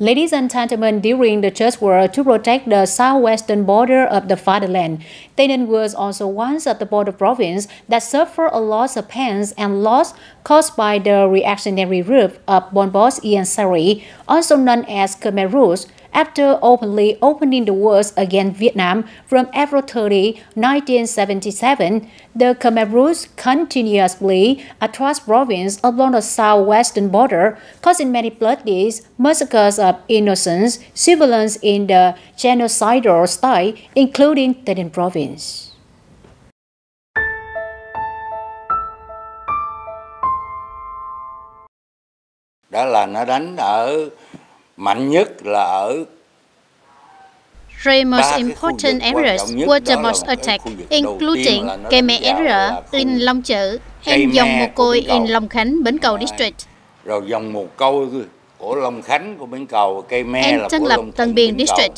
Ladies and gentlemen, during the Church War to protect the southwestern border of the fatherland, Tây Ninh was also one of the border provinces that suffered a loss of pains and loss caused by the reactionary group of Pol Pot and Sari, also known as Khmer Rouge. After openly opening the wars against Vietnam from April 30, 1977, the Khmer Rouge continuously attacked provinces along the southwestern border, causing many bloody massacres of innocent civilians in the genocidal style, including Tây Ninh province. Đó là nó đánh ở mạnh nhất là ở three most important areas were the most attacked, including Khmer area in Long Chữ and dòng Mồ Côi in Long Khánh, Bến Cầu District. Rồi dòng Mồ Côi của Long Khánh của Bến Cầu, Khmer là của Long Tân Biên District.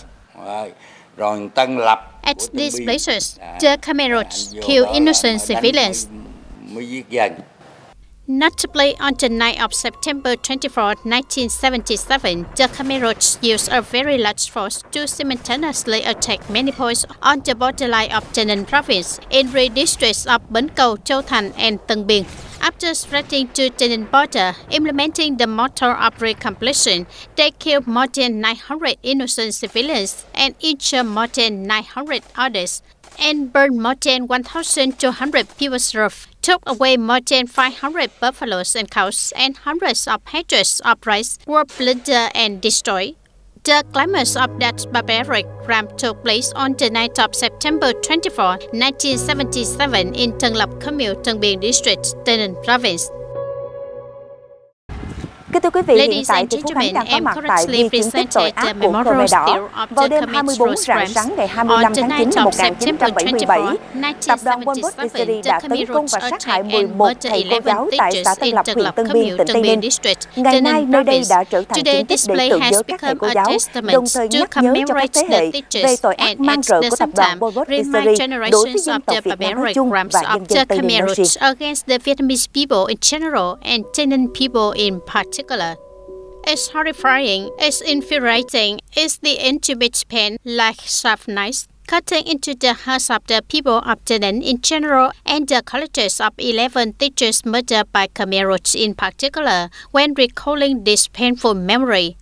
Rồi Tân Lập. At these places, the Khmer Rouge killed innocent civilians. Mới giết dân. Notably, on the night of September 24, 1977, the Khmer Rouge used a very large force to simultaneously attack many points on the borderline of Tây Ninh province in three districts of Bến Cầu, Châu Thành, and Tân Biên. After spreading to Tây Ninh border, implementing the motto of recompletion, they killed more than 900 innocent civilians and injured more than 900 others, and burned more than 1,200 people's roofs, took away more than 500 buffaloes and cows, and hundreds of hectares of rice were plundered and destroyed. The climax of that barbaric crime took place on the night of September 24, 1977 in Tân Lập Commune, Tân Biên District, Tây Ninh Province. Kính thưa quý vị, hiện tại thì Phú Khánh đang có mặt tại di chứng tích tội ác của Khmer Đỏ. Vào đêm 24 rạng sáng ngày 25 tháng 9 năm 1977, tập đoàn Pol Pot đã tấn công và sát hại 11 thầy cô giáo tại xã Tân Lập, huyện Tân Biên, tỉnh Tây Ninh. Ngày nay, nơi đây đã trở thành chứng tích để tưởng nhớ các thầy cô giáo, đồng thời nhắc nhớ cho các thế hệ về tội ác man rợ của tập đoàn Pol Pot đối với dân tộc Việt Nam nói chung và nhân dân Tây Ninh nói riêng. Against the Vietnamese people in general and Tay Ninh people in particular. It's horrifying, it's infuriating, it's the intimate pain like sharp knives, cutting into the hearts of the people of Tay Ninh in general and the colleges of 11 teachers murdered by Khmer Rouge in particular when recalling this painful memory.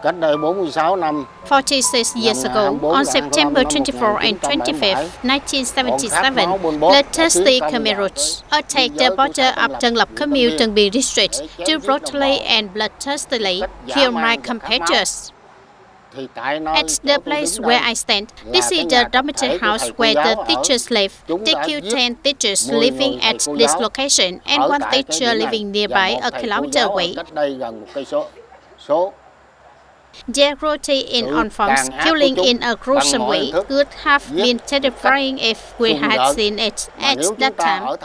Cách đây 46 năm, 46 years ago, on September 24 and 25th, 1977, bloodthirsty Khmer Rouge attacked the border of Tân Lập Commune, Tân Biên District to brutally and bloodthirstily kill my compatriots. At the place where I stand, this is the dormitory house where the teachers live. They killed 10 teachers living at this location and one teacher living nearby a kilometer away. Their cruelty in all forms, killing in a gruesome way, could have been terrifying if we had seen it at that time.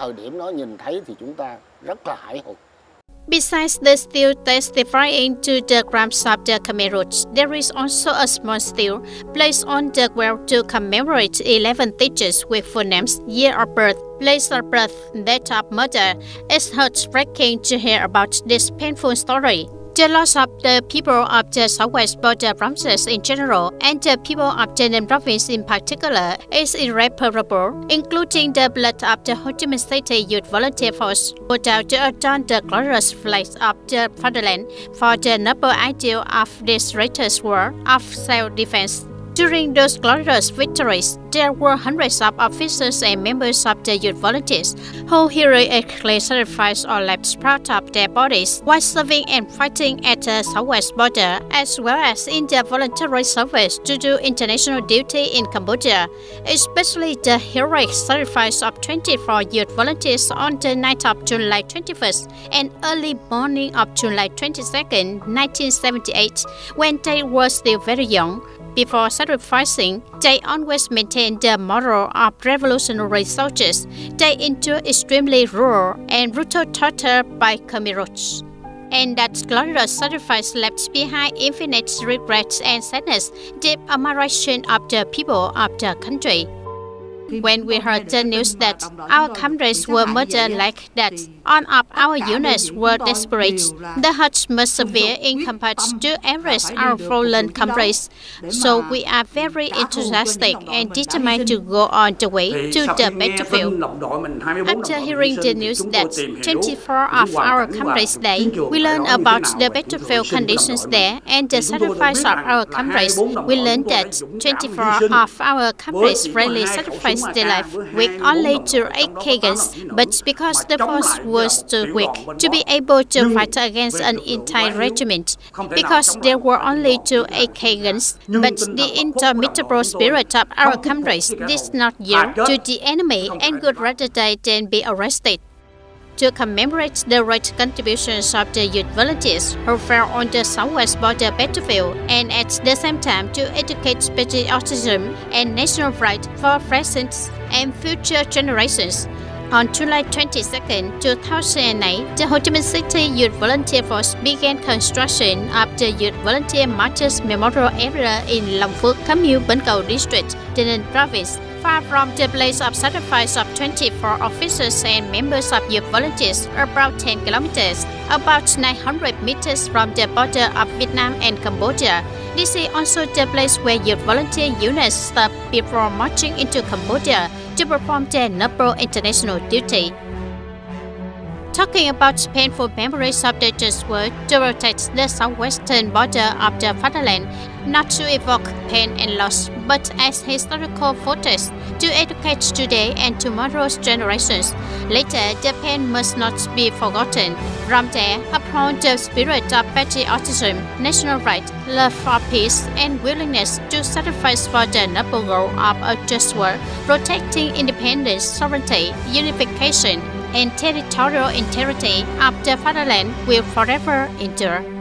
Besides the stele testifying to the crimes of the Khmer Rouge, there is also a small stele placed on the wall to commemorate 11 teachers with full names, year of birth, place of birth, date of murder. It's heartbreaking to hear about this painful story. The loss of the people of the southwest border provinces in general and the people of Tây Ninh province in particular is irreparable, including the blood of the Ho Chi Minh City Youth Volunteer Force put out to adorn the glorious flags of the fatherland for the noble ideal of this righteous war of self-defense. During those glorious victories, there were hundreds of officers and members of the youth volunteers who heroically sacrificed or left proud of their bodies while serving and fighting at the southwest border, as well as in their voluntary service to do international duty in Cambodia, especially the heroic sacrifice of 24 youth volunteers on the night of July 21st and early morning of July 22nd, 1978, when they were still very young. Before sacrificing, they always maintained the moral of revolutionary soldiers. They endured extremely cruel and brutal torture by Khmer Rouge. And that glorious sacrifice left behind infinite regrets and sadness, deep admiration of the people of the country. When we heard the news that our comrades were murdered like that, All of our units were desperate. The hurt was severe in comparison to average our fallen comrades. So we are very enthusiastic and determined to go on the way to the battlefield. After hearing the news that 24 of our comrades died, we learned about the battlefield conditions there and the sacrifice of our comrades. We learned that 24 of our comrades really sacrificed their life with only 2 AK guns, but because the force was too weak to be able to fight against an entire regiment, because there were only 2 AK guns, but the indomitable spirit of our comrades did not yield to the enemy and would rather die than be arrested. To commemorate the great contributions of the youth volunteers who fell on the southwest border battlefield and at the same time to educate patriotism and national pride for present and future generations, on July 22, 2008, the Ho Chi Minh City Youth Volunteer Force began construction of the Youth Volunteer Martyrs Memorial Area in Long Phước, Commune Bến Cầu District, Tây Ninh Province, far from the place of sacrifice of 24 officers and members of youth volunteers, about 10 kilometers, about 900 meters from the border of Vietnam and Cambodia. This is also the place where youth volunteer units stopped before marching into Cambodia to perform their noble international duty. Talking about painful memories of the just war to protect the southwestern border of the fatherland, not to evoke pain and loss, but as historical footage to educate today and tomorrow's generations. Later, the pain must not be forgotten. From there, upon the spirit of patriotism, national pride, love for peace, and willingness to sacrifice for the noble goal of a just war, protecting independence, sovereignty, unification, and territorial integrity of the fatherland will forever endure.